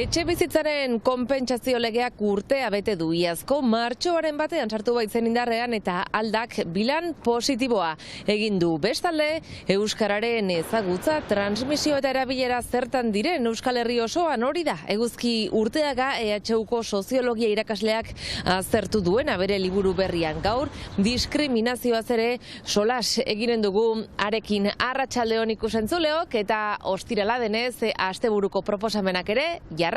Etxebizitzaren konpentsazio legeak urtea bete du. Iazko martxoaren batean sartu baitzen indarrean eta aldak bilan positiboa egin du. Bestalde, euskararen ezagutza, transmisio eta erabilera zertan diren Euskal Herri osoan hori da. Eguzki Urteaga EHUko soziologia irakasleak aztertu duena bere liburu berrian. Gaur, diskriminazioaz ere solas eginen dugu arekin. Arratsaldeon ikusentzuleok eta ostirala denez asteburuko proposamenak ere jarraian.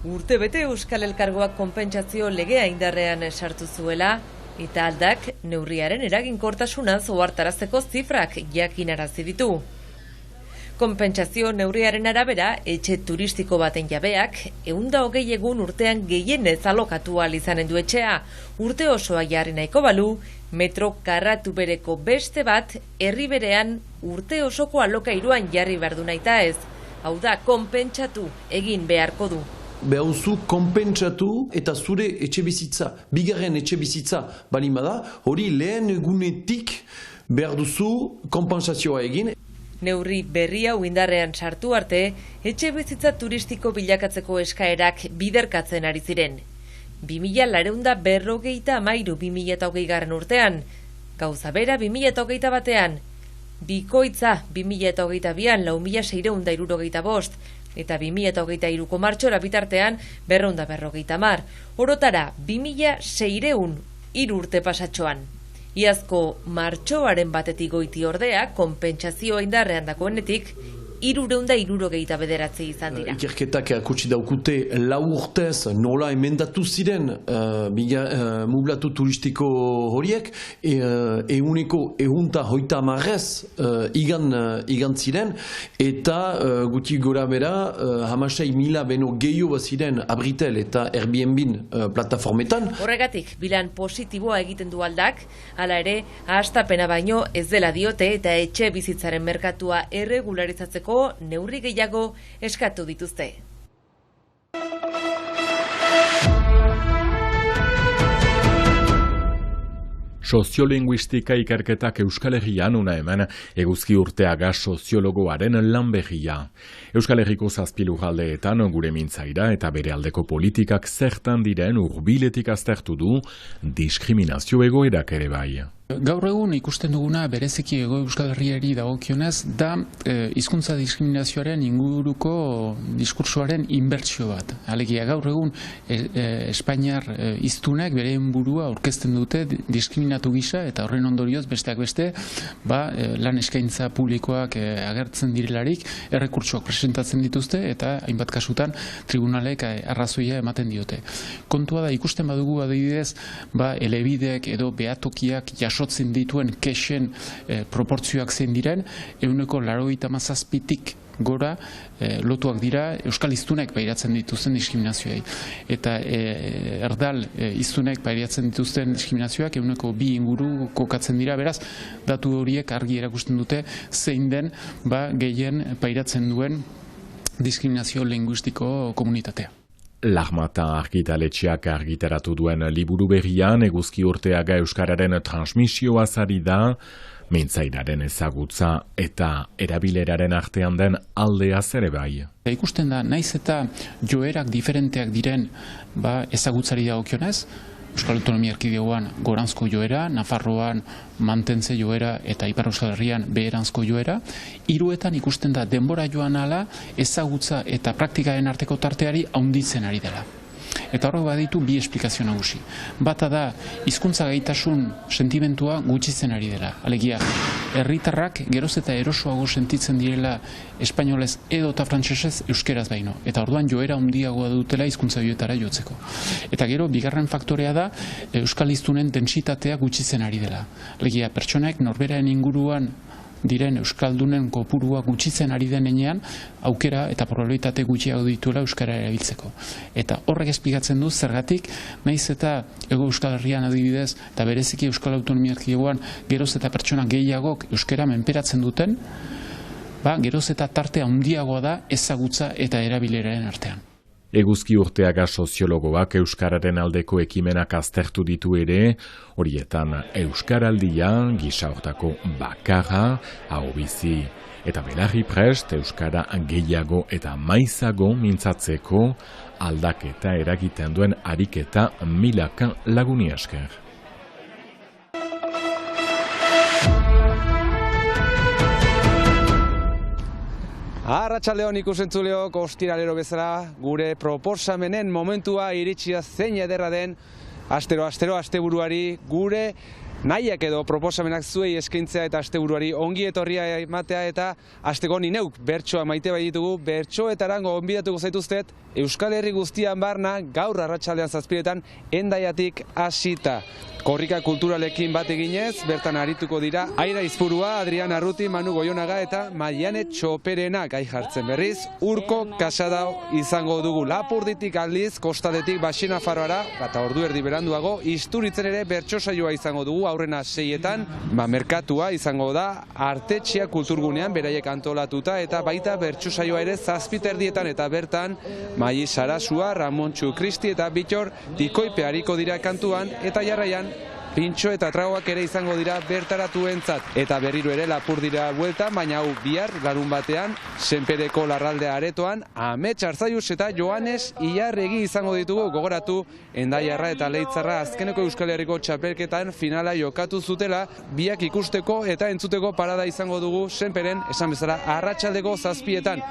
Urtebete Euskal Elkargoak konpentsazio legea indarrean sartu zuela eta aldak neurriaren eraginkortasunaz ohartarazteko zifrak jakinarazi ditu. Konpentsazio neurriaren arabera, etxe turistiko baten jabeak 120 egun urtean gehienez alokatu ahal izanen du etxea. Urte osoa jarri nahiko balu, metro karratu bereko beste bat herri berean urte osoko alokairuan jarri behar du nahita ez. Hau da, konpentsatu egin beharko du. Behauzu konpentsatu eta zure etxe bizitza, bigarren etxe bizitza balima da, hori lehen egunetik behar duzu konpentsazioa egin. Neurri berri hau indarrean sartu arte, etxe bizitza turistiko bilakatzeko eskaerak biderkatzen ari ziren. 2453-2020 urtean, gauza bera 2021 batean, bikoitza 2022an 4665 eta 2023ko martxora bitartean 250. Orotara 2603 urte pasatxoan. Iazko martxoaren batetik goiti ordea, konpentsazioa indarrean dagoenetik, 369 izan dira. Ikerketak akutsi daukute 4 urtez nola emendatu ziren mublatu turistiko horiek, eguneko 130 igan ziren, eta guti gora bera 16.000 beno gehiago ziren Abritel eta Airbnb plataformetan. Horregatik, bilan positiboa egiten du aldak, hala ere, hastapena baino ez dela diote eta etxe bizitzaren merkatua erregularizatzeko neurri gehiago eskatu dituzte. Soziolinguistika ikerketak Euskal Herrian una hemen Eguzki Urteaga soziologoaren lan berria. Euskal Herriko 7 lurraldeetan gure mintzaira eta bere aldeko politikak zertan diren hurbiletik aztertu du diskriminazio egoerak ere bai. Gaur egun ikusten duguna bereziki Hego Euskal Herriari dagokionez da hizkuntza diskriminazioaren inguruko diskursoaren inbertsio bat. Alegia gaur egun Espainiar hiztunek beren burua aurkezten dute diskriminatu gisa eta horren ondorioz besteak beste lan eskaintza publikoak agertzen direlarik errekurtsoak presentatzen dituzte eta hainbat kasutan tribunalek arrazoia ematen diote. Kontua da ikusten badugu adibidez elebideek edo behatokiak jasotzen dituen kexen proportzioak zein diren, 97%tik gora lotuak dira euskal hiztunek pairatzen dituzten diskriminazioei. Eta erdal hiztunek pairatzen dituzten diskriminazioak 2% inguru kokatzen dira, beraz, datu horiek argi erakusten dute zein den gehien pairatzen duen diskriminazio linguistiko komunitatea. Larmata argitaletxeak argitaratu duen liburu berrian Eguzki Urteaga euskararen transmisioaz ari da, mintzairaren ezagutza eta erabileraren artean den aldeaz ere bai. Ikusten da, naiz eta joerak diferenteak diren ezagutzari dagokionez, Euskal Autonomia Erkidegoan goranzko joera, Nafarroan mantentze joera eta Ipar Euskal Herrian beheranzko joera, hiruetan ikusten da denbora joan ala ezagutza eta praktikaren arteko tarteari handitzen ari dela. Eta horrek baditu bi esplikazio nagusi. Bata da, hizkuntza gaitasun sentimentua gutxitzen ari dela. Alegia, herritarrak geroz eta erosoago sentitzen direla espainolez edo eta frantsesez euskeraz baino. Eta orduan joera handiagoa dutela hizkuntza bioetara jotzeko. Eta gero, bigarren faktorea da, euskal hiztunen dentsitatea gutxitzen ari dela. Alegia, pertsonek norberaren inguruan diren euskaldunen kopurua gutxitzen ari denean aukera eta probabilitate gutxiago dituela euskara erabiltzeko. Eta horrek esplikatzen du zergatik naiz eta Hego Euskal Herrian adibidez eta bereziki Euskal Autonomia Erkidegoan geroz eta pertsona gehiagok euskara menperatzen duten, geroz eta tarte handiagoa da ezagutza eta erabileraren artean. Eguzki Urteaga soziologoak euskararen aldeko ekimenak aztertu ditu ere, horietan euskaraldia, gisa hortako bakarra, ahobizi eta belarri prest euskara gehiago eta maizago mintzatzeko aldaketa eragiten duen ariketa milaka laguni esker. Arratsaldeon ikusentzuleok, ostiralero bezala gure proposamenen momentua iritsia zein ederra den astero asteburuari gure nahiak edo proposamenak zuei eskaintzea eta asteburuari ongi etorria ematea eta asteko ni neuk bertsoa maite bai ditugu, bertsoetaran gonbidatuko zaituztet Euskal Herri guztian barna gaur arratsaldean 7:00 Hendaiatik hasita. Korrika kulturalekin bat eginez, bertan arituko dira Aira Izpurua, Adrian Arruti, Manu Goionaga eta Maiane Txoperena gai jartzen berriz. Urko Kasadao izango dugu Lapurditik aldiz, kostaletik Baxinafarroara, eta ordu erdi beranduago, Isturitzen ere bertso saioa izango dugu aurrena 6:00, merkatua izango da Artetxea kulturgunean beraiek antolatuta eta baita bertso saioa ere 7:30 eta bertan Mai Sarasua, Ramontxu Kristi eta Bitor Dikoipe hariko dira kantuan eta jarraian pintxo eta tragoak ere izango dira bertaratuentzat. Eta berriro ere Lapurdira buelta, baina hau bihar larunbatean Senpereko Larraldea aretoan Amets Arzaius eta Joanes Ilarregi izango ditugu. Gogoratu Hendaiarra eta Leitzarra azkeneko Euskal Herriko txapelketan finala jokatu zutela, biak ikusteko eta entzuteko parada izango dugu Senperen, esan bezala arratsaldeko 7:00.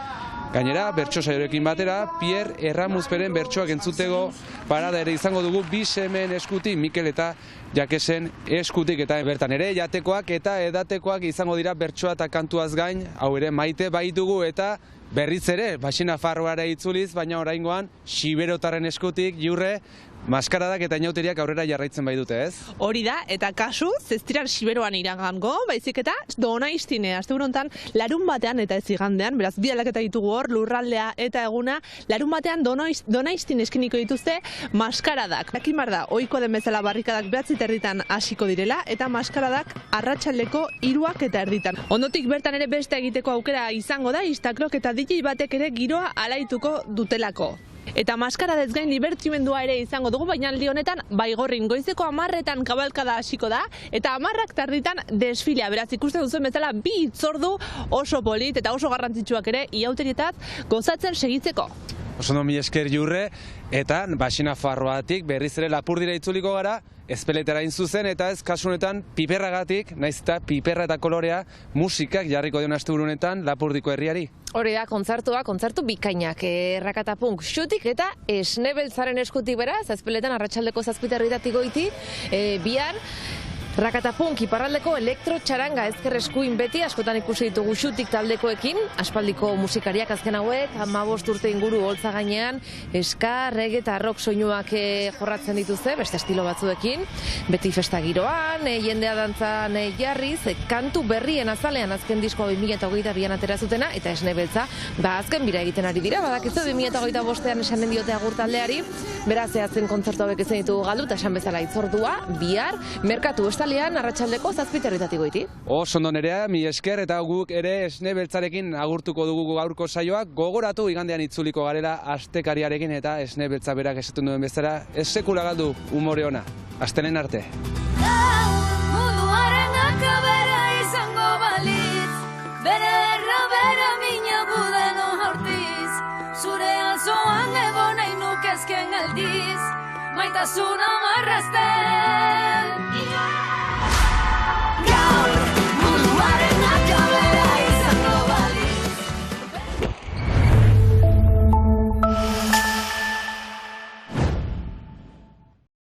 Gainera, bertso saiorekin batera, Pierre Erramuzperen bertsoak entzuteko parada ere izango dugu bi semen eskutik, Mikel eta Jakesen eskutik, eta bertan ere jatekoak eta edatekoak izango dira bertsoa eta kantuaz gain, hau ere maite baitugu eta berriz ere, Baxinafarroara itzuliz, baina oraingoan Xiberotarren eskutik, Jurre, maskaradak eta inauteriak aurrera jarraitzen bai dute, ez? Hori da, eta kasu, ez dira Xiberoan iragango, baizik eta Donaiztine, asteburontan larun batean eta ez igandean, beraz, bi aldaketa ditugu hor, lurraldea eta eguna, larun batean Donaiztine eskiniko dituzte maskaradak. Dakimar da, ohiko den bezala barrikadak 9:30 hasiko direla, eta maskaradak arratsaldeko 3:30. Ondotik bertan ere beste egiteko aukera izango da, Instaklok eta DJ batek ere giroa alaituko dutelako. Eta maskaradez gain libertzimendua ere izango dugu, baina aldi honetan Baigorrin goizeko 10:00 kabalkada hasiko da, eta 10:30 desfilea. Beraz, ikusten duzuen bezala bi hitzordu oso polit eta oso garrantzitsuak ere iauterietat gozatzen segitzeko. Oso ondo, mila esker Jurre, eta Baxinafarroatik berriz ere Lapurdira itzuliko gara, ezpeletara hain zuzen, eta ez kasu honetan piperragatik, naiz eta piperra eta kolorea musikak jarriko dion asteburu honetan Lapurdiko herriari. Hori da, kontzertu bikainak, Rakatapunk xutik eta Esnebeltzaren eskutik beraz, ezpeletan arratsaldeko 7:30 goiti, bihar, Rakatapunk iparraldeko elektrotxaranga ezker eskuin beti, askotan ikusi ditugu xutik taldekoekin, aspaldiko musikariak azken hauek, 15 urte inguru holtza gainean, ska, reggae eta rock soinuak jorratzen dituzte, beste estilo batzuekin, beti festa giroan, jendea dantzan jarriz, kantu berrien azalean azken diskoa 2022an atera zutena, eta Esnebeltza, azken bira egiten ari dira, badakizu 2025an esanen diote agur taldeari, beraz zehatzen kontzertu hauek ezen ditugu galdu, eta esan bezala hitzordua, bihar, merkatu arratsaldeko 7:30 goiti. Oso ondo Nerea, mi esker, eta guk ere Esnebeltzarekin agurtuko dugu gaurko saioa. Gogoratu igandean itzuliko garela astekariarekin eta Esnebeltza berak esaten duen bezala, ez sekula galdu umore ona. Astelen arte. Munduaren akabera izango balitz, bere errabera mina budeno jaurtiz, zure alzoan egon nahi nukezken aldiz, maitasuna marrazten.